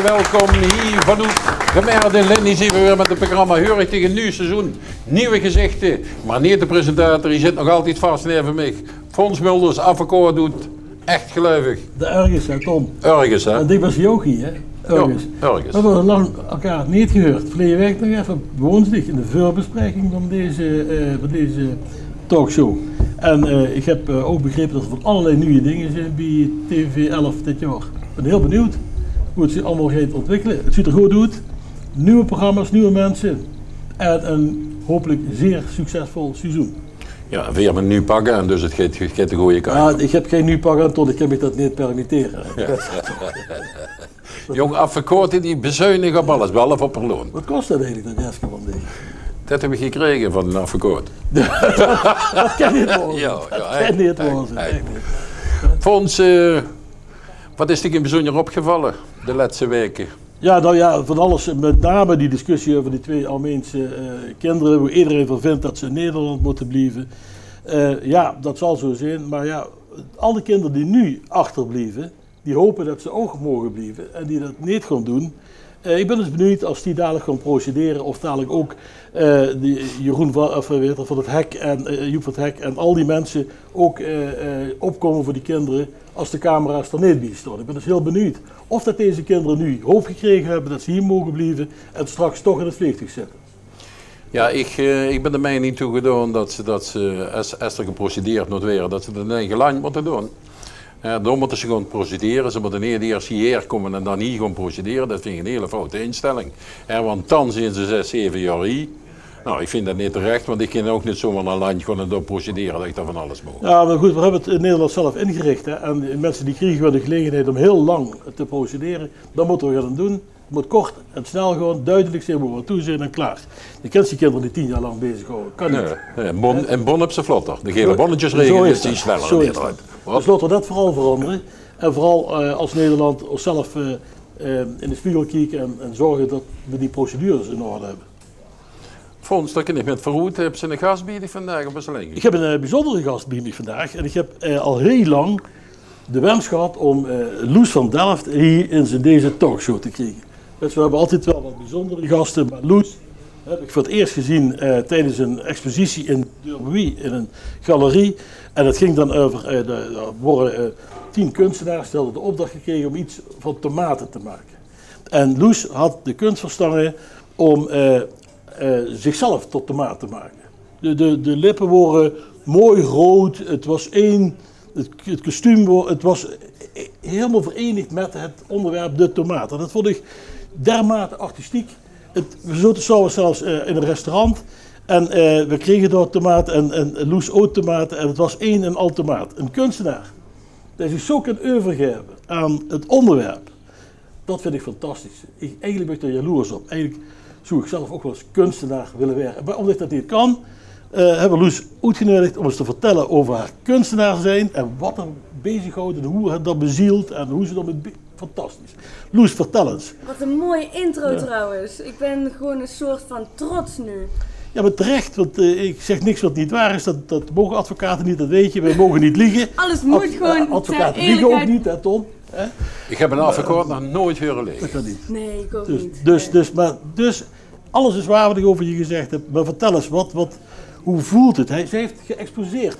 welkom hier van u. Gemerde Lenny zien we weer met het programma Heurig tegen nieuw seizoen. Nieuwe gezichten, maar niet de presentator, die zit nog altijd vast neer mij. Fons Mulders, Afakkoord doet echt geluivig. De Urges, hè Tom? Urges, hè? Want ik was Jochie, hè? Urges. Urges. We hebben lang elkaar niet gehoord. Verleden week nog even woensdag in de voorbespreking van deze talkshow. En ik heb ook begrepen dat er van allerlei nieuwe dingen zijn bij TV 11 dit jaar. Ik ben heel benieuwd hoe het zich allemaal gaat ontwikkelen. Het ziet er goed uit. Nieuwe programma's, nieuwe mensen. En een hopelijk zeer succesvol seizoen. Ja, weer met nu pakken en dus het gaat de goede kant. Ja, ik heb geen nu pakken, Ton, ik kan me dat niet permitteren. Jong, Afakkoord die bezuinigen op alles, behalve op een loon. Wat kost dat eigenlijk, dat jasje van deze? Dat heb ik gekregen van een Afakkoord. Dat kan niet worden. Ja, dat kan niet worden. Fons, wat is er in bijzonder opgevallen de laatste weken? Ja, nou ja, van alles, met name die discussie over die twee Armeense kinderen, waar iedereen van vindt dat ze in Nederland moeten blijven. Ja, dat zal zo zijn, maar ja, alle kinderen die nu achterblijven, die hopen dat ze ook mogen blijven en die dat niet gaan doen. Ik ben dus benieuwd als die dadelijk gaan procederen of dadelijk ook Jeroen van het Hek en Joep van het Hek en al die mensen ook opkomen voor die kinderen als de camera's er niet bij staan. Ik ben dus heel benieuwd of dat deze kinderen nu hoop gekregen hebben dat ze hier mogen blijven en straks toch in het vliegtuig zitten. Ja, ik ben de mening toegedaan dat ze als er geprocedeerd moet worden, dat ze dat in eigen land moeten doen. Dan moeten ze gewoon procederen. Ze moeten niet eerst hierheen komen en dan hier gaan procederen. Dat vind ik een hele foute instelling. Want dan zijn ze 6, 7 jaar hier. Nou, ik vind dat niet terecht, want ik kan ook niet zomaar naar een land gaan en procederen dat ik daar van alles moet. Ja, maar goed, we hebben het in Nederland zelf ingericht. Hè? En mensen die krijgen wel de gelegenheid om heel lang te procederen. Dan moeten we gaan doen. Het moet kort en snel gewoon duidelijk zijn waar we toe zijn en klaar. Je kent die kinderen die 10 jaar lang bezig houden. Kan niet. Nee, en Bon heb ze vlotter. De gele bonnetjesregel is die sneller in Nederland. Dus laten we dat vooral veranderen. En vooral als Nederland onszelf in de spiegel kijken en zorgen dat we die procedures in orde hebben. Fons, dat kan ik met verroet. Heb ze een gast bij die vandaag op een Ik heb een bijzondere gast bij mij vandaag. En ik heb al heel lang de wens gehad om Loes van Delft hier in deze talkshow te krijgen. Dus we hebben altijd wel wat bijzondere gasten, maar Loes heb ik voor het eerst gezien tijdens een expositie in Durbuy, in een galerie. En dat ging dan over, er worden 10 kunstenaars die hadden de opdracht gekregen om iets van tomaten te maken. En Loes had de kunst verstangen om zichzelf tot tomaat te maken. De lippen waren mooi rood, het was het kostuum, het was helemaal verenigd met het onderwerp de tomaat. En dat vond ik dermate artistiek. We zaten zelfs in een restaurant en we kregen daar tomaten en Loes ook tomaten en het was één en al tomaat. Een kunstenaar die zich zo kan overgeven aan het onderwerp, dat vind ik fantastisch. Eigenlijk ben ik er jaloers op. Eigenlijk zou ik zelf ook wel als kunstenaar willen werken. Maar omdat ik dat niet kan, hebben we Loes uitgenodigd om eens te vertellen over haar kunstenaar zijn en wat er bezighoudt en hoe het dat bezielt en hoe ze dat met... Fantastisch. Loes, vertel eens. Wat een mooie intro trouwens. Ik ben gewoon een soort van trots nu. Ja, maar terecht, want ik zeg niks wat niet waar is. Dat mogen advocaten niet, dat weet je. Wij mogen niet liegen. Alles moet gewoon advocaten liegen ook niet, hè Tom? Ik heb een advocaat nog nooit horen liggen. Dat kan niet. Nee, ik ook niet. Dus alles is waar wat ik over je gezegd heb. Maar vertel eens, hoe voelt het? Zij heeft geëxposeerd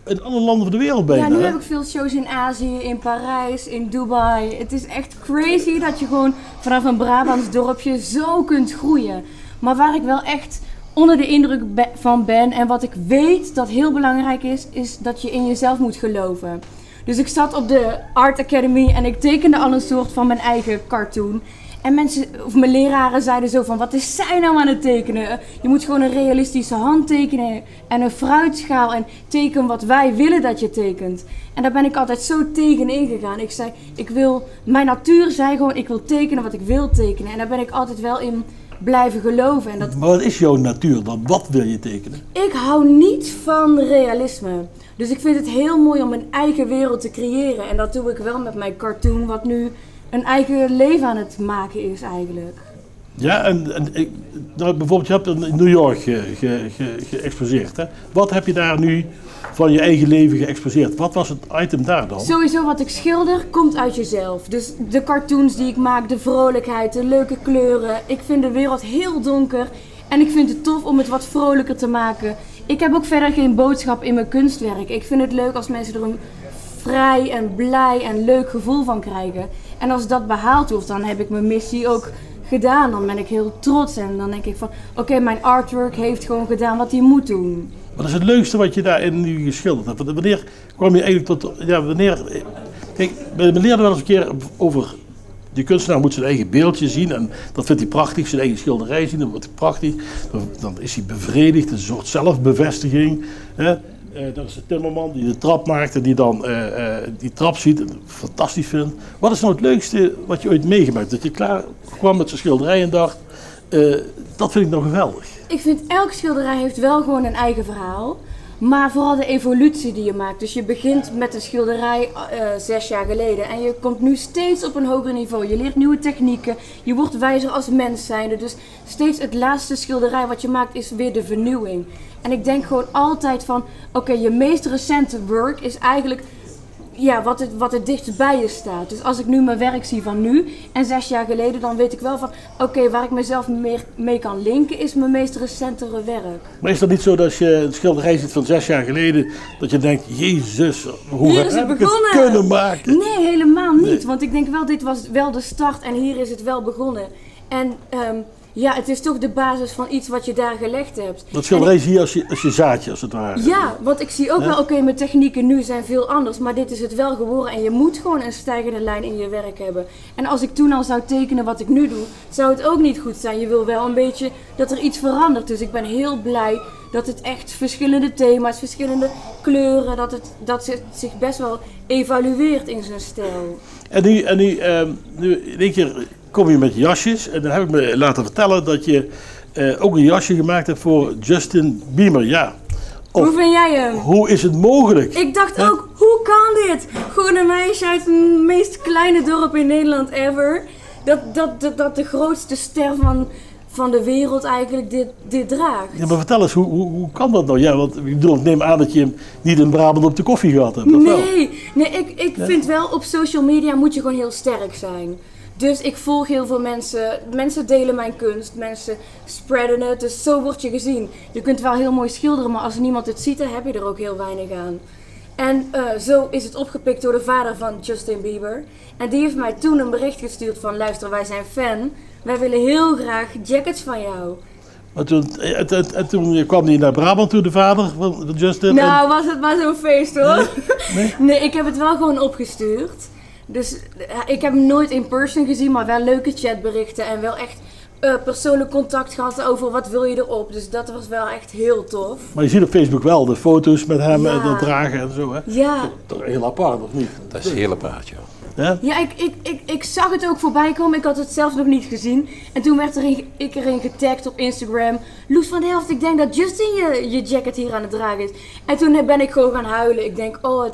in alle landen van de wereld bijna. Ja, nu heb ik veel shows in Azië, in Parijs, in Dubai. Het is echt crazy dat je gewoon vanaf een Brabants dorpje zo kunt groeien. Maar waar ik wel echt onder de indruk van ben en wat ik weet dat heel belangrijk is dat je in jezelf moet geloven. Dus ik zat op de Art Academy en ik tekende al een soort van mijn eigen cartoon. En mijn leraren zeiden zo van, wat is zij nou aan het tekenen? Je moet gewoon een realistische hand tekenen en een fruitschaal en teken wat wij willen dat je tekent. En daar ben ik altijd zo tegen ingegaan. Ik zei, mijn natuur zei gewoon, ik wil tekenen wat ik wil tekenen. En daar ben ik altijd wel in blijven geloven. Maar wat is jouw natuur dan? Wat wil je tekenen? Ik hou niet van realisme. Dus ik vind het heel mooi om een eigen wereld te creëren. En dat doe ik wel met mijn cartoon, wat nu een eigen leven aan het maken is eigenlijk. Ja, nou, bijvoorbeeld je hebt in New York geëxposeerd. Hè? Wat heb je daar nu van je eigen leven geëxposeerd? Wat was het item daar dan? Sowieso wat ik schilder komt uit jezelf. Dus de cartoons die ik maak, de vrolijkheid, de leuke kleuren. Ik vind de wereld heel donker en ik vind het tof om het wat vrolijker te maken. Ik heb ook verder geen boodschap in mijn kunstwerk. Ik vind het leuk als mensen er een vrij en blij en leuk gevoel van krijgen. En als dat behaald wordt, dan heb ik mijn missie ook gedaan. Dan ben ik heel trots en dan denk ik van oké, mijn artwork heeft gewoon gedaan wat hij moet doen. Wat is het leukste wat je daarin nu geschilderd hebt? Wanneer kwam je eigenlijk tot... Ja, wanneer... Kijk, we leerden wel eens een keer over... Die kunstenaar moet zijn eigen beeldje zien en dat vindt hij prachtig. Zijn eigen schilderij zien, dat wordt hij prachtig. Dan is hij bevredigd, een soort zelfbevestiging. Hè? Dat is de timmerman die de trap maakt en die dan die trap ziet en fantastisch vindt. Wat is nou het leukste wat je ooit meegemaakt? Dat je klaar kwam met zijn schilderij en dacht, dat vind ik nou geweldig. Ik vind elke schilderij heeft wel gewoon een eigen verhaal. Maar vooral de evolutie die je maakt. Dus je begint met een schilderij 6 jaar geleden. En je komt nu steeds op een hoger niveau. Je leert nieuwe technieken. Je wordt wijzer als mens zijnde. Dus steeds het laatste schilderij wat je maakt is weer de vernieuwing. En ik denk gewoon altijd van... Oké, je meest recente work is eigenlijk... Ja, wat het dichtst bij je staat. Dus als ik nu mijn werk zie van nu en 6 jaar geleden, dan weet ik wel van oké, waar ik mezelf mee kan linken is mijn meest recentere werk. Maar is dat niet zo dat als je een schilderij ziet van 6 jaar geleden, dat je denkt, jezus, hoe heb ik het kunnen maken? Nee, helemaal niet. Nee. Want ik denk wel, dit was wel de start en hier is het wel begonnen. En ja, het is toch de basis van iets wat je daar gelegd hebt. Dat schilderij zie je als je zaadje, als het ware. Ja, want ik zie ook wel, oké, mijn technieken nu zijn veel anders, maar dit is het wel geworden. En je moet gewoon een stijgende lijn in je werk hebben. En als ik toen al zou tekenen wat ik nu doe, zou het ook niet goed zijn. Je wil wel een beetje dat er iets verandert. Dus ik ben heel blij dat het echt verschillende thema's, verschillende kleuren, dat het zich best wel evalueert in zijn stijl. En nu in één keer kom je met jasjes en dan heb ik me laten vertellen dat je ook een jasje gemaakt hebt voor Justin Bieber. Ja. Hoe vind jij hem? Hoe is het mogelijk? Ik dacht ook, hoe kan dit? Gewoon een meisje uit het meest kleine dorp in Nederland ever. Dat de grootste ster van de wereld eigenlijk dit draagt. Ja, maar vertel eens, hoe kan dat nou? Ja, want ik bedoel, ik neem aan dat je hem niet in Brabant op de koffie gehad hebt. Nee, ik vind wel op social media moet je gewoon heel sterk zijn. Dus ik volg heel veel mensen, mensen delen mijn kunst, mensen spreaden het, dus zo word je gezien. Je kunt wel heel mooi schilderen, maar als niemand het ziet, dan heb je er ook heel weinig aan. En zo is het opgepikt door de vader van Justin Bieber. En die heeft mij toen een bericht gestuurd van, luister, wij zijn fan, wij willen heel graag jackets van jou. Maar toen kwam hij naar Brabant toe, de vader van Justin? Nou, was het maar zo'n feest hoor. Nee, ik heb het wel gewoon opgestuurd. Dus ik heb hem nooit in person gezien, maar wel leuke chatberichten en wel echt persoonlijk contact gehad over wat wil je erop. Dus dat was wel echt heel tof. Maar je ziet op Facebook wel de foto's met hem en dat dragen en zo, hè? Ja. Toch heel apart, of niet? Dat is heel apart, ja. Ja, ik zag het ook voorbij komen. Ik had het zelf nog niet gezien. En toen werd ik erin getagd op Instagram. Loes van Delft, ik denk dat Justin je jacket hier aan het dragen is. En toen ben ik gewoon gaan huilen. Ik denk, oh,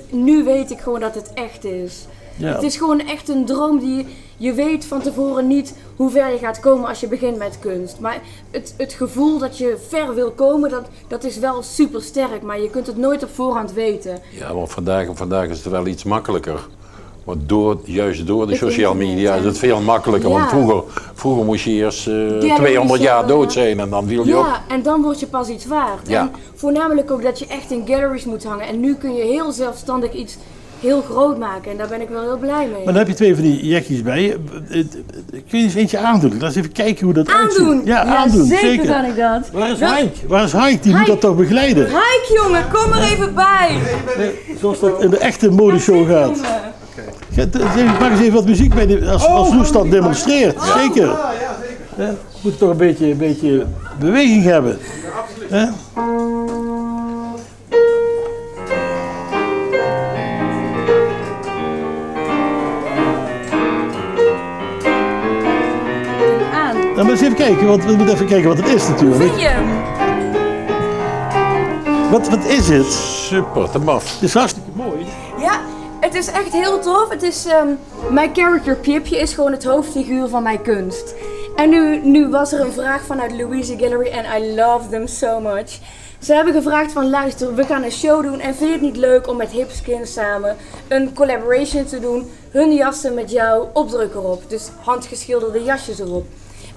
nu weet ik gewoon dat het echt is. Ja. Het is gewoon echt een droom die je weet van tevoren niet hoe ver je gaat komen als je begint met kunst. Maar het gevoel dat je ver wil komen, dat is wel super sterk. Maar je kunt het nooit op voorhand weten. Ja, want vandaag is het wel iets makkelijker. Want juist door de social media is het veel makkelijker. Ja. Want vroeger moest je eerst 200 jaar dood zijn en dan viel je op. Ja, en dan word je pas iets waard. Ja. En voornamelijk ook dat je echt in galleries moet hangen. En nu kun je heel zelfstandig iets heel groot maken en daar ben ik wel heel blij mee. Maar dan heb je 2 van die jekjes bij je. Kun je eens eentje aandoen? Laat eens even kijken hoe dat uitziet. Ja, aandoen. Zeker kan ik dat. Waar is Haik? Die moet dat toch begeleiden? Haik, jongen, kom er even bij. Zoals dat in de echte modeshow gaat. Maak eens even wat muziek bij als Loes dat demonstreert. Oh. Zeker. Ja, zeker. Moet toch een beetje beweging hebben. Ja, absoluut. Nou, maar eens even kijken, want we moeten even kijken wat het is natuurlijk. Vind je hem? Wat is het? Super, te maf. Het is hartstikke mooi. Ja, het is echt heel tof. Het is, mijn character Pipje is gewoon het hoofdfiguur van mijn kunst. En nu was er een vraag vanuit Louise Gallery en I love them so much. Ze hebben gevraagd van luister, we gaan een show doen en vind je het niet leuk om met Hipskin samen een collaboration te doen? Hun jassen met jouw opdruk erop, dus handgeschilderde jasjes erop.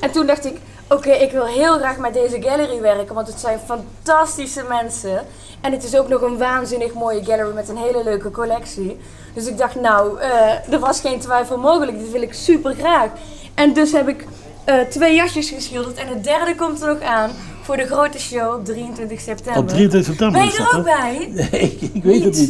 En toen dacht ik, oké, ik wil heel graag met deze gallery werken, want het zijn fantastische mensen. En het is ook nog een waanzinnig mooie gallery met een hele leuke collectie. Dus ik dacht, nou, er was geen twijfel mogelijk, dit wil ik super graag. En dus heb ik 2 jasjes geschilderd en het derde komt er nog aan voor de grote show op 23 september. Op 23 september Ben je er ook bij? Nee,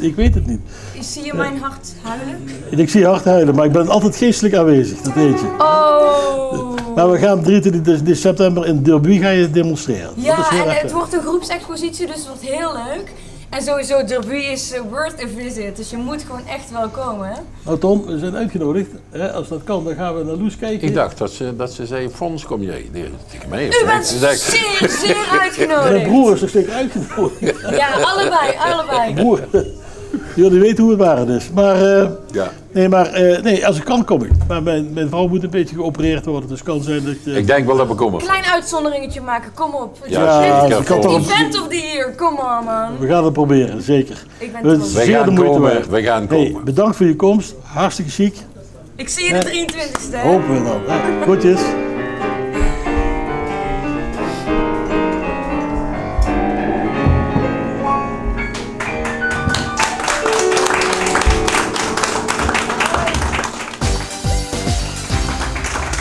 ik weet het niet. Zie je mijn hart huilen? Ik zie je hard huilen, maar ik ben altijd geestelijk aanwezig, dat weet je. Oh! Maar we gaan 23 september in Derby ga je demonstreren. Ja, dat is heel en erg het wordt een groepsexpositie, dus het wordt heel leuk. En sowieso, Derby is worth a visit, dus je moet gewoon echt wel komen. Hè? Nou Ton, we zijn uitgenodigd. Als dat kan, dan gaan we naar Loes kijken. Ik dacht dat ze zei, Fons, kom jij tegen mij? U bent zeer uitgenodigd. Mijn broer is nog steeds uitgenodigd. Ja, allebei. Broer, jullie weten hoe het waren is. Maar, nee, als ik kan, kom ik. Maar mijn vrouw moet een beetje geopereerd worden, dus kan zijn dat... Ik denk wel dat we komen. Klein uitzonderingetje maken, kom op. Ja, ik kan toch Event of the year, come on man. We gaan het proberen, zeker. Ik ben trots. We gaan komen. Hey, bedankt voor je komst, hartstikke chic. Ik zie je de 23e. Hopen we dan. Ja, goedjes.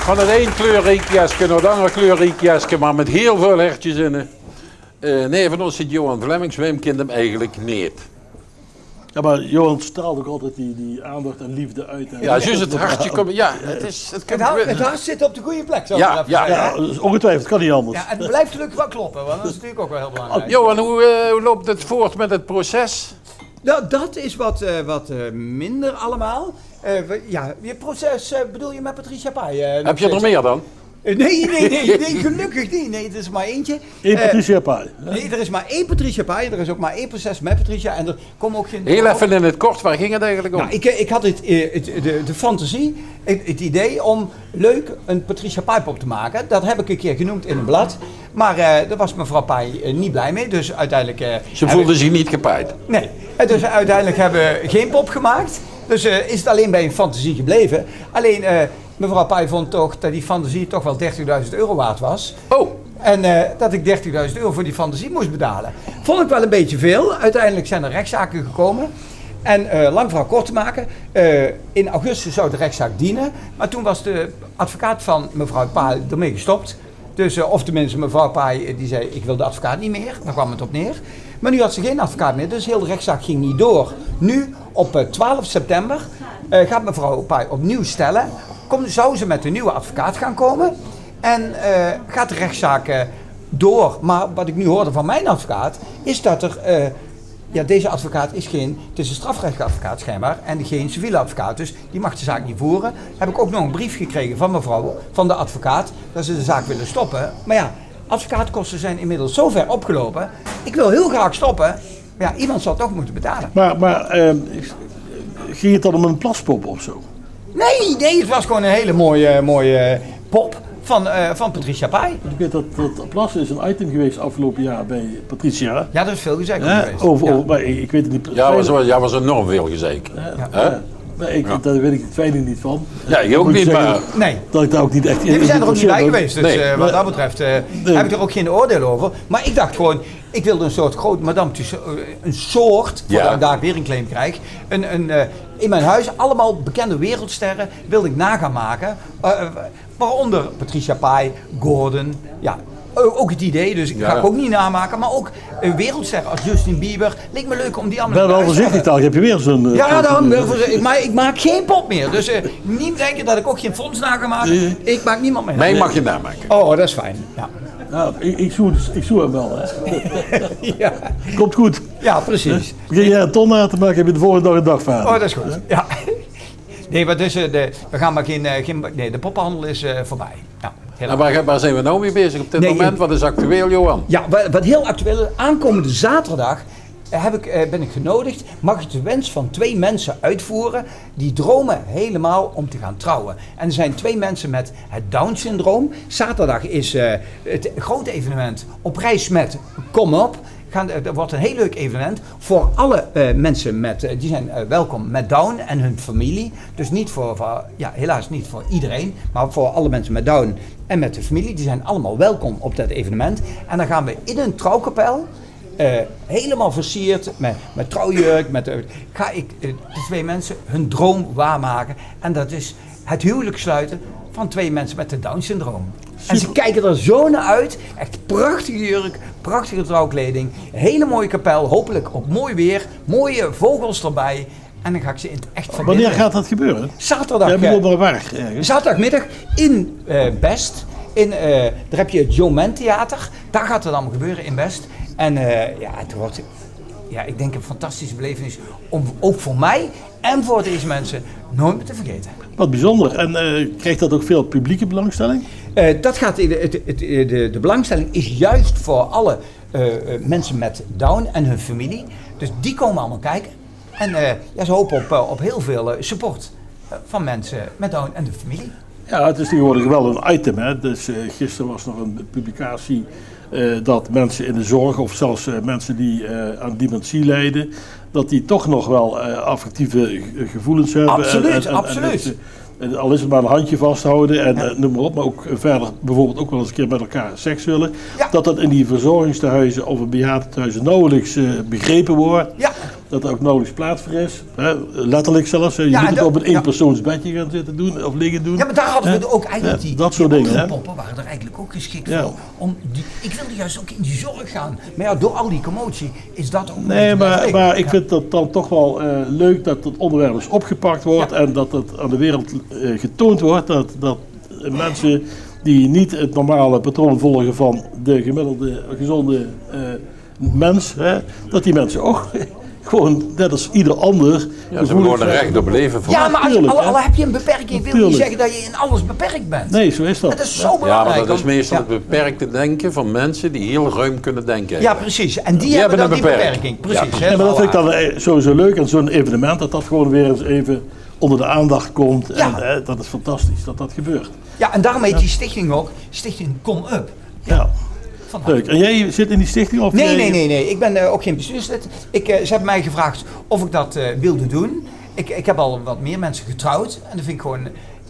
Van het een kleurrijk jasje naar het andere kleurrijk jasje, maar met heel veel hertjes in. Nee, van ons zit Johan Vlemmings, Wim kent hem eigenlijk niet. Ja, maar Johan straalt ook altijd die aandacht en liefde uit. Ja, juist het hartje komt. Ja, het hart zit op de goede plek. Ja, ongetwijfeld, kan niet anders. Ja, en het blijft gelukkig wel kloppen, want dat is natuurlijk ook wel heel belangrijk. Johan, hoe loopt het voort met het proces? Nou, dat is wat minder allemaal. Je proces bedoel je met Patricia Pai? Heb je er meer dan? Nee, gelukkig niet. Nee, het is maar eentje. Eén Patricia Pai. Nee, er is maar 1 Patricia Pai. Er is ook maar 1 proces met Patricia. En er komt ook geen... Heel even in het kort, waar ging het eigenlijk om? Nou, ik had de fantasie, het idee om leuk een Patricia Pai pop te maken. Dat heb ik een keer genoemd in een blad. Maar daar was mevrouw Pai niet blij mee. Dus uiteindelijk... Ze voelde zich niet gepaaid. Nee. En dus uiteindelijk hebben we geen pop gemaakt. Dus is het alleen bij een fantasie gebleven. Alleen... mevrouw Pai vond toch dat die fantasie toch wel €30.000 waard was. Oh! En dat ik €30.000 voor die fantasie moest betalen. Vond ik wel een beetje veel. Uiteindelijk zijn er rechtszaken gekomen. En lang verhaal kort te maken. In augustus zou de rechtszaak dienen. Maar toen was de advocaat van mevrouw Pai ermee gestopt. Dus, of tenminste mevrouw Pai die zei ik wil de advocaat niet meer. Daar kwam het op neer. Maar nu had ze geen advocaat meer. Dus heel de rechtszaak ging niet door. Nu op 12 september gaat mevrouw Pai opnieuw stellen. Zou ze met een nieuwe advocaat gaan komen en gaat de rechtszaak door. Maar wat ik nu hoorde van mijn advocaat is dat er... deze advocaat is het is een strafrechtadvocaat schijnbaar en geen civiele advocaat. Dus die mag de zaak niet voeren. Heb ik ook nog een brief gekregen van mevrouw, van de advocaat, dat ze de zaak willen stoppen. Maar ja, advocaatkosten zijn inmiddels zo ver opgelopen. Ik wil heel graag stoppen. Maar ja, iemand zal het toch moeten betalen. Maar ging het dan om een plaspop of zo? Nee, het was gewoon een hele mooie pop van Patricia Pai. Ik weet dat plassen is een item geweest afgelopen jaar bij Patricia. Ja, dat is veel gezegd geweest. Maar ik weet het niet. Ja, was enorm veel gezeik. Daar weet ik het fijne niet van. Ja, ik ook niet, maar... Nee. Dat ik daar ook niet echt... We zijn er ook niet bij geweest, dus nee. wat dat betreft heb ik er ook geen oordeel over. Maar ik dacht gewoon, ik wilde een soort groot madame tussen, een soort, voordat ik daar weer een claim krijg, in mijn huis allemaal bekende wereldsterren wilde ik na gaan maken. Waaronder Patricia Pai, Gordon, ja. Ook het idee, dus ik ga het ook niet namaken, maar ook een wereldster als Justin Bieber. Leek me leuk om die allemaal te wel voorzichtig dan, heb je weer zo'n... maar ik maak geen pop meer. Dus niet denken dat ik ook geen fonds na ga maken. Ik maak niemand meer. Mij mag je namaken. Oh, dat is fijn. Ja. Nou, ik zoek hem wel. Hè. Ja. Komt goed. Ja, precies. Begin jij een ton na te maken, heb je de volgende dag een dagvaarding. Oh, dat is goed. Ja. Nee, maar dus, we gaan maar de poppenhandel is voorbij. Ja, waar zijn we nou mee bezig op dit moment? Wat is actueel, Johan? Ja, wat heel actueel is, aankomende zaterdag ben ik genodigd, mag ik de wens van 2 mensen uitvoeren die dromen helemaal om te gaan trouwen. En er zijn 2 mensen met het Down-syndroom. Zaterdag is het grote evenement Op reis met Kom Op. Dat wordt een heel leuk evenement voor alle mensen die zijn welkom met Down en hun familie. Dus niet helaas niet voor iedereen, maar voor alle mensen met Down en met de familie. Die zijn allemaal welkom op dat evenement. En dan gaan we in een trouwkapel, helemaal versierd met trouwjurk, ga ik de 2 mensen hun droom waarmaken. En dat is het huwelijk sluiten van 2 mensen met het Down-syndroom. En ze kijken er zo naar uit. Echt prachtige jurk, prachtige trouwkleding. Hele mooie kapel, hopelijk op mooi weer. Mooie vogels erbij. En dan ga ik ze in het echt verbinden. Wanneer gaat dat gebeuren? Zaterdag. Jij bedoelt maar waar? Zaterdagmiddag in Best. Daar heb je het Joman Theater. Daar gaat het allemaal gebeuren in Best. En het wordt, ik denk een fantastische belevenis. Om ook voor mij en voor deze mensen nooit meer te vergeten. Wat bijzonder. En krijgt dat ook veel publieke belangstelling? Dat gaat de belangstelling is juist voor alle mensen met Down en hun familie. Dus die komen allemaal kijken. En ze hopen op heel veel support van mensen met Down en de familie. Ja, het is tegenwoordig wel een item. Hè? Dus gisteren was nog een publicatie dat mensen in de zorg of zelfs mensen die aan dementie lijden, dat die toch nog wel affectieve gevoelens hebben. Absoluut, absoluut. En al is het maar een handje vasthouden en noem maar op, maar ook verder bijvoorbeeld ook wel eens een keer met elkaar seks willen. Ja. Dat in die verzorgingstehuizen of in bejaardentehuizen nauwelijks begrepen wordt. Ja. Dat er ook nauwelijks plaats voor is. Hè? Letterlijk zelfs. Je moet het op een eenpersoonsbedje gaan zitten doen of liggen doen. Ja, maar daar hadden we ook eigenlijk dat soort dingen. Poppen waren er eigenlijk ook geschikt voor. Ik wilde juist ook in die zorg gaan. Maar ja, door al die commotie is dat ook nee, maar ik vind het dan toch wel leuk dat het onderwerp is opgepakt wordt en dat het aan de wereld getoond wordt dat mensen die niet het normale patroon volgen van de gemiddelde gezonde mens, dat die mensen ook gewoon net als ieder ander. Ja, ze hebben gewoon een recht op leven van. Ja, maar al heb je een beperking, wil niet zeggen dat je in alles beperkt bent. Nee, zo is dat. Dat is zo belangrijk. Ja, maar dat is meestal het beperkte denken van mensen die heel ruim kunnen denken. Ja, precies. En die hebben dan die beperking. Precies. Ja, maar dat vind ik dan sowieso leuk aan zo'n evenement, dat gewoon weer eens even onder de aandacht komt. Ja. En dat is fantastisch dat dat gebeurt. Ja, en daarom heet die stichting ook Stichting Kom Up. Ja. Leuk. En jij zit in die stichting? Of nee. Ik ben ook geen bestuurslid. Ze hebben mij gevraagd of ik dat wilde doen. Ik heb al wat meer mensen getrouwd. En dat vind ik gewoon...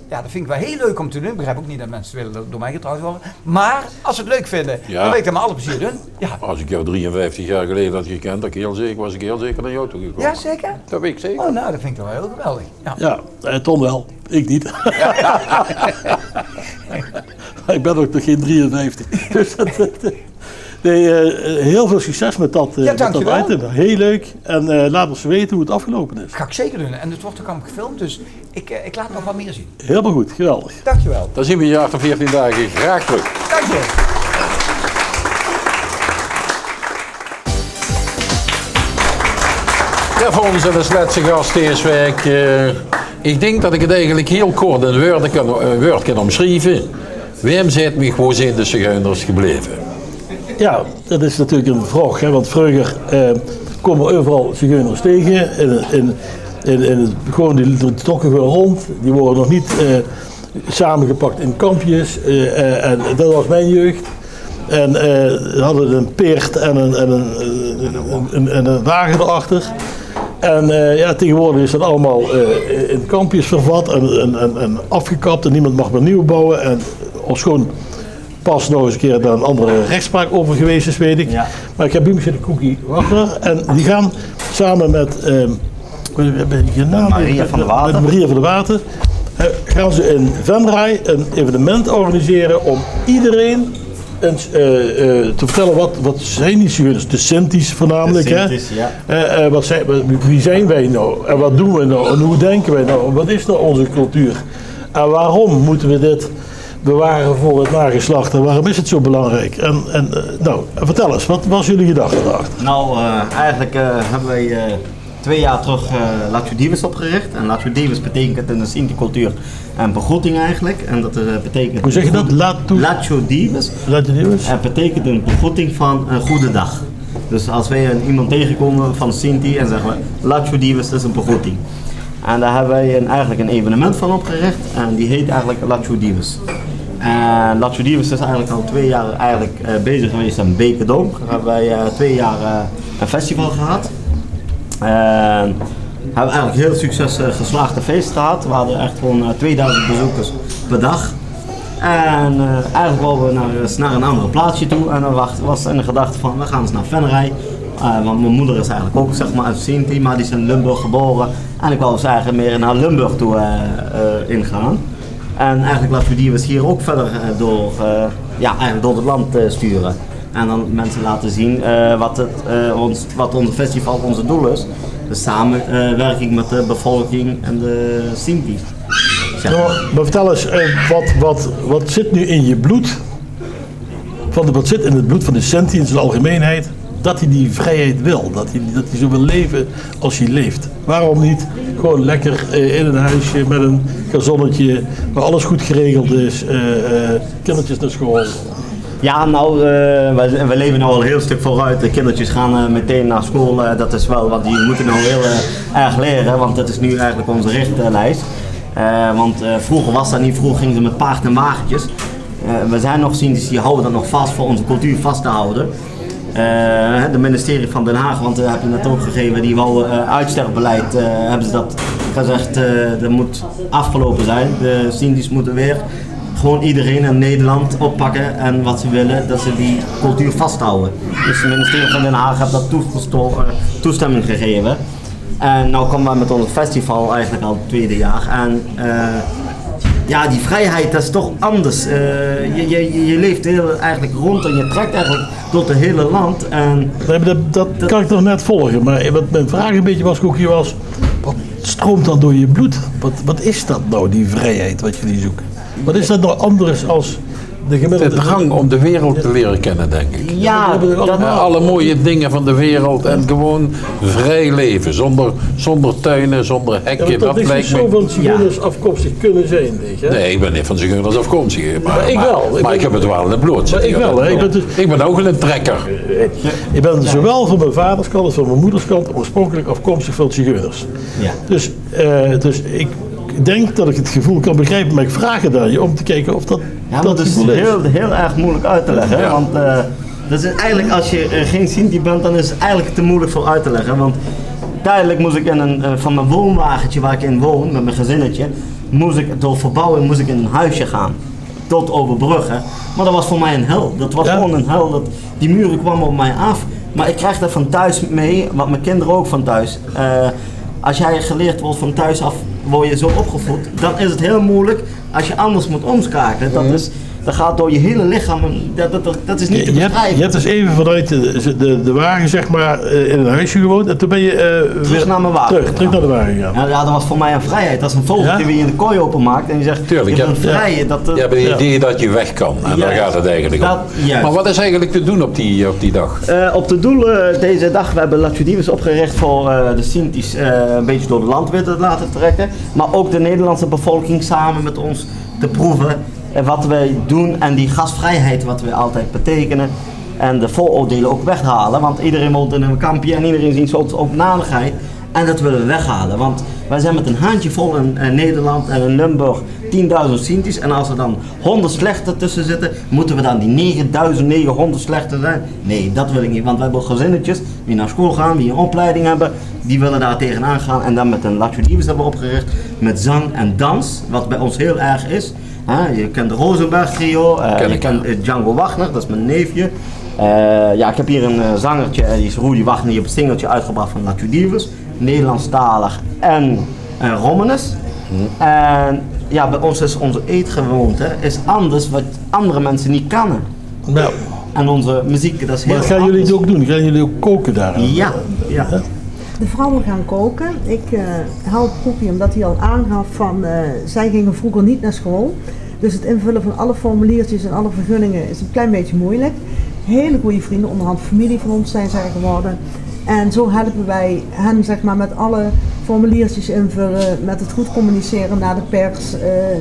Ja, dat vind ik wel heel leuk om te doen. Ik begrijp ook niet dat mensen willen door mij getrouwd worden. Maar als ze het leuk vinden, dan wil ik dat met alle plezier doen. Ja. Als ik jou 53 jaar geleden had gekend, was ik heel zeker naar jou toegekomen. Ja, zeker? Dat weet ik zeker. Oh, nou, dat vind ik toch wel heel geweldig. Ja, Ton wel. Ik niet. Ik ben ook nog geen 53. Dus heel veel succes met dat item. Heel leuk. En laat ons weten hoe het afgelopen is. Dat ga ik zeker doen. En het wordt ook allemaal gefilmd, dus ik laat nog wat meer zien. Helemaal goed, geweldig. Dankjewel. Dan zien we je achter 14 dagen graag terug. Dankjewel. Ja, voor ons als laatste gast deze week. Ik denk dat ik het eigenlijk heel kort in woord kan omschrijven. Waarom zijn we gewoon in de zigeuners gebleven? Ja, dat is natuurlijk een vraag, hè, want vroeger komen we overal zigeuners tegen. Gewoon die trokken gewoon rond, die worden nog niet samengepakt in kampjes. En dat was mijn jeugd. En we hadden een peert en een wagen erachter. En tegenwoordig is dat allemaal in kampjes vervat en afgekapt en niemand mag meer nieuw bouwen. En ofschoon pas nog eens een keer daar een andere rechtspraak over geweest is, weet ik. Ja. Maar ik heb bij me zitten Cookie Wagner en die gaan samen met Maria van der Water gaan ze in Venray een evenement organiseren om iedereen eens te vertellen wat zijn die zigeuners, de Sinti's voornamelijk. De Sinti's, ja. Wie zijn wij nou en wat doen we nou en hoe denken wij nou, wat is nou onze cultuur en waarom moeten we dit bewaren voor het nageslacht en waarom is het zo belangrijk? Nou, vertel eens, wat was jullie gedachte daarachter? Nou, eigenlijk hebben wij 2 jaar terug Latio Divus opgericht. En Latio Divus betekent in de Sinti-cultuur een begroeting eigenlijk. En dat betekent... Hoe zeg je dat? Latio Divus. Latio Divus. Het betekent een begroeting van een goede dag. Dus als wij iemand tegenkomen van Sinti en zeggen we Lacho Divus is een begroeting. En daar hebben wij eigenlijk een evenement van opgericht en die heet eigenlijk Lacho Divus. En Lacho Divus is eigenlijk al 2 jaar bezig geweest in Bekerdoom. Daar hebben wij 2 jaar een festival gehad. En hebben eigenlijk heel succes geslaagde feest gehad. We hadden echt gewoon 2000 bezoekers per dag. En eigenlijk wilden we naar een andere plaatsje toe en dan was in de gedachte van we gaan eens naar Venray. Want mijn moeder is eigenlijk ook zeg maar uit Sinti, maar die is in Limburg geboren. En ik wou dus eigenlijk meer naar Limburg toe ingaan. En eigenlijk laten we die hier ook verder door het land sturen. En dan mensen laten zien wat ons festival, onze doel is. Dus samenwerking met de bevolking en de Sinti. Maar vertel eens, wat zit nu in je bloed? Wat zit in het bloed van de Sinti in zijn algemeenheid? Dat hij die vrijheid wil, dat hij zo wil leven als hij leeft. Waarom niet gewoon lekker in een huisje met een gazonnetje waar alles goed geregeld is, kindertjes naar school? Ja, nou, we leven nu al een heel stuk vooruit. De kindertjes gaan meteen naar school. Dat is wel wat die moeten nou heel erg leren, want dat is nu eigenlijk onze richtlijst. Want vroeger was dat niet, vroeger gingen ze met paard en wagentjes. We zijn nog Sinti's die houden dat nog vast voor onze cultuur vast te houden. De ministerie van Den Haag, want daar heb je net ook gegeven, die wou uitsterfbeleid, hebben ze dat gezegd, dat moet afgelopen zijn. De Sinti's moeten weer gewoon iedereen in Nederland oppakken en wat ze willen, dat ze die cultuur vasthouden. Dus het ministerie van Den Haag heeft dat toestemming gegeven. En nu komen we met ons festival eigenlijk al het 2e jaar. En ja, die vrijheid dat is toch anders. Je leeft eigenlijk rond en je trekt eigenlijk door het hele land. En dat kan ik nog net volgen, maar wat mijn vraag een beetje was, Koekje, was, wat stroomt dan door je bloed? Wat is dat nou, die vrijheid wat jullie zoeken? Wat is dat nou anders als de gemiddelde... De drang om de wereld te leren kennen, denk ik. Ja, alle mooie dingen van de wereld en gewoon vrij leven, zonder tuinen, zonder hekken. Dat is niet zo van zigeuners afkomstig kunnen zijn, weet je? Nee, ik ben niet van zigeuners afkomstig. Maar ik wel. Maar ik heb het wel in het bloed. Maar ik wel. Ik ben ook een trekker. Ik ben zowel van mijn vaderskant als van mijn moederskant oorspronkelijk afkomstig van zigeuners. Ja. Dus ik denk dat ik het gevoel kan begrijpen, maar ik vraag het aan je om te kijken of dat is heel erg moeilijk uit te leggen. Ja. Want dat is eigenlijk, als je geen Sinti bent, dan is het eigenlijk te moeilijk voor uit te leggen. Want tijdelijk moest ik van mijn woonwagentje waar ik in woon, met mijn gezinnetje, door verbouwing moest ik in een huisje gaan. Tot Overbrugge. Maar dat was voor mij een hel. Dat was gewoon een hel. Die muren kwamen op mij af. Maar ik krijg dat van thuis mee, want mijn kinderen ook van thuis. Als jij geleerd wordt van thuis af, word je zo opgevoed, dan is het heel moeilijk als je anders moet omschakelen. Dat gaat door je hele lichaam, dat is niet te beschrijven. Je hebt dus even vanuit de wagen zeg maar in een huisje gewoond en toen ben je terug naar mijn wagen. Terug naar de wagen gegaan. Ja, dat was voor mij een vrijheid. Dat is een vogeltje die je in de kooi openmaakt en je zegt, tuurlijk, je bent vrij. Je hebt een idee dat je weg kan en daar gaat het eigenlijk om. Maar wat is eigenlijk te doen op die dag? Op de doelen deze dag, we hebben Lacho Divus opgericht voor de Sinti's een beetje door het land weer te laten trekken. Maar ook de Nederlandse bevolking samen met ons te proeven wat wij doen en die gastvrijheid wat we altijd betekenen. En de vooroordelen ook weghalen, want iedereen woont in een kampje en iedereen ziet zo'n opnadigheid. En dat willen we weghalen, want wij zijn met een handjevol in Nederland en in Limburg 10.000 Sinti's. En als er dan 100 slechte tussen zitten, moeten we dan die 9.900 slechte zijn? Nee, dat wil ik niet, want wij hebben gezinnetjes die naar school gaan, die een opleiding hebben, die willen daar tegenaan gaan. En dan met een Lacho Divus hebben we opgericht met zang en dans, wat bij ons heel erg is. Je kent de Rosenberg trio, je kent Django Wagner, dat is mijn neefje. Ik heb hier een zangertje, die is Rudy Wagner, die heeft een singeltje uitgebracht van Lacho Divus, Nederlandstalig en Romanes. En ja, bij ons is onze eetgewoonte is anders wat andere mensen niet kennen. Nou. En onze muziek, dat is heel anders. Maar gaan jullie het ook doen? Gaan jullie ook koken daar? Ja. De vrouwen gaan koken. Ik help Koepie omdat hij al aangaf van zij gingen vroeger niet naar school. Dus het invullen van alle formuliertjes en alle vergunningen is een klein beetje moeilijk. Hele goede vrienden, onderhand familie van ons zijn zij geworden. En zo helpen wij hen zeg maar, met alle formuliertjes invullen, met het goed communiceren naar de pers,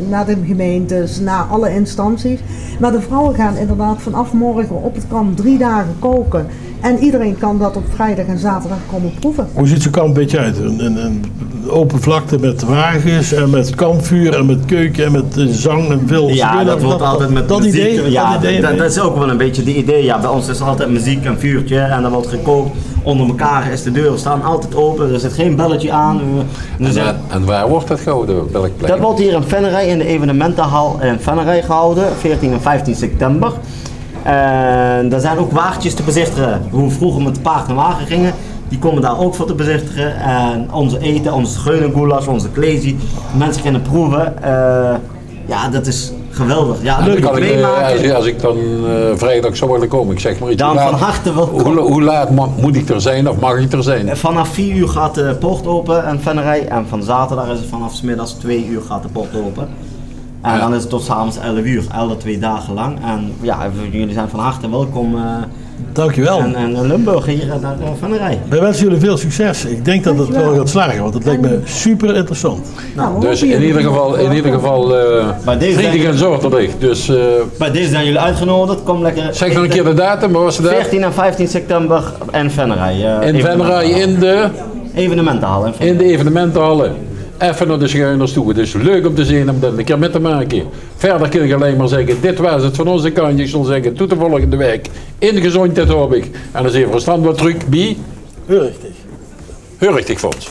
naar de gemeentes, naar alle instanties. Maar de vrouwen gaan inderdaad vanaf morgen op het kamp 3 dagen koken En iedereen kan dat op vrijdag en zaterdag komen proeven. Hoe ziet zo'n kamp een beetje uit? Een open vlakte met wagens en met kampvuur en met keuken en met zang en veel. Ja, dat wordt altijd met dat muziek. idee. Ja, dat idee dat is ook wel een beetje de idee. Ja, bij ons is altijd muziek, een vuurtje en er wordt gekookt. Onder elkaar is de deuren staan altijd open, er zit geen belletje aan. En waar wordt dat gehouden? Op welk plek? Dat wordt hier in Venray in de evenementenhal in Venray gehouden, 14 en 15 september. En er zijn ook wagentjes te bezichtigen, hoe we vroeger met paard en wagen gingen. Die komen daar ook voor te bezichtigen. En onze eten, onze geunengoulash, onze klezi, mensen kunnen proeven. Ja, dat is geweldig. Ja, leuk om meemaken. Als ik dan vrijdag zou willen komen, ik zeg maar iets. Dan van harte welkom. Hoe laat moet ik er zijn of mag ik er zijn? Vanaf 4 uur gaat de poort open in Venray en van zaterdag is het vanaf 's middags 2 uur gaat de poort open. En dan is het tot s'avonds 11 uur, alle 2 dagen lang. En ja, jullie zijn van harte welkom. Dankjewel. En Limburg hier naar Venray. Wij wensen jullie veel succes. Ik denk dat het wel gaat slagen, want het lijkt me super interessant. Nou, Dus in ieder geval vriendelijk en zorgelijk. Dus, bij deze zijn jullie uitgenodigd. Kom lekker. zeg nog een keer de datum, waar was het? 14 en 15 september in Venray. In Venray in de evenementenhal. In de evenementenhallen. Even naar de schuiners toe. Het is leuk om te zien om dat een keer met te maken. Verder kun je alleen maar zeggen, dit was het van onze kant. Ik zal zeggen, tot de volgende week. In gezondheid hoop ik. En dan is even verstand wat terug bij Heel richtig. Hurchtig Fonds.